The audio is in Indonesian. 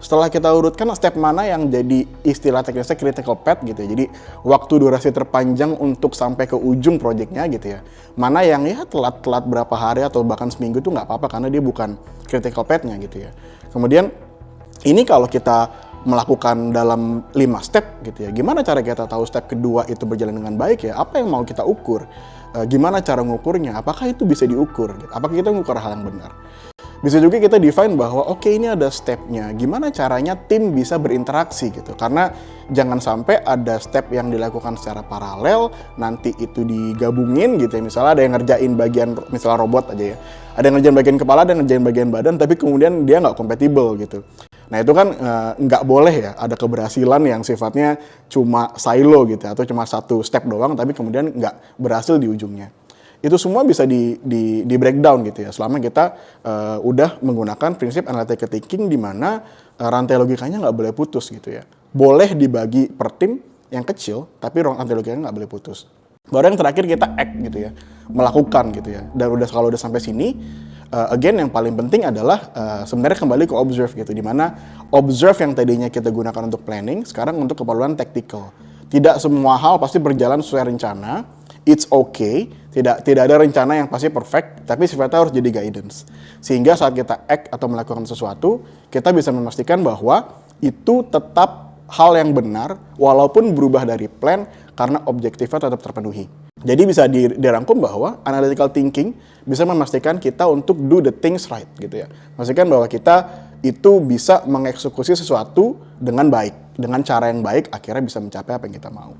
Setelah kita urutkan step mana yang jadi istilah teknisnya critical path gitu ya. Jadi waktu durasi terpanjang untuk sampai ke ujung projectnya gitu ya. Mana yang ya telat berapa hari atau bahkan seminggu itu nggak apa-apa karena dia bukan critical path-nya gitu ya. Kemudian ini kalau kita melakukan dalam 5 step gitu ya. Gimana cara kita tahu step kedua itu berjalan dengan baik ya? Apa yang mau kita ukur? Gimana cara ngukurnya? Apakah itu bisa diukur? Gitu? Apakah kita mengukur hal yang benar? Bisa juga kita define bahwa oke, ini ada stepnya. Gimana caranya tim bisa berinteraksi gitu. Karena jangan sampai ada step yang dilakukan secara paralel, nanti itu digabungin gitu ya. Misalnya ada yang ngerjain bagian, misalnya robot aja ya. Ada yang ngerjain bagian kepala, ada yang ngerjain bagian badan, tapi kemudian dia nggak compatible gitu. Nah itu kan nggak boleh ya, ada keberhasilan yang sifatnya cuma silo gitu atau cuma satu step doang, tapi kemudian nggak berhasil di ujungnya. Itu semua bisa di breakdown gitu ya, selama kita udah menggunakan prinsip analytical thinking di mana rantai logikanya nggak boleh putus gitu ya. Boleh dibagi per tim yang kecil, tapi rantai logikanya nggak boleh putus. Baru yang terakhir kita act gitu ya, melakukan gitu ya. Dan kalau udah sampai sini, again yang paling penting adalah sebenarnya kembali ke observe gitu, di mana observe yang tadinya kita gunakan untuk planning, sekarang untuk keperluan tactical. Tidak semua hal pasti berjalan sesuai rencana. It's okay, tidak ada rencana yang pasti perfect, tapi sifatnya harus jadi guidance. Sehingga saat kita act atau melakukan sesuatu, kita bisa memastikan bahwa itu tetap hal yang benar, walaupun berubah dari plan, karena objektifnya tetap terpenuhi. Jadi bisa dirangkum bahwa analytical thinking bisa memastikan kita untuk do the things right gitu ya. Memastikan bahwa kita itu bisa mengeksekusi sesuatu dengan baik, dengan cara yang baik, akhirnya bisa mencapai apa yang kita mau.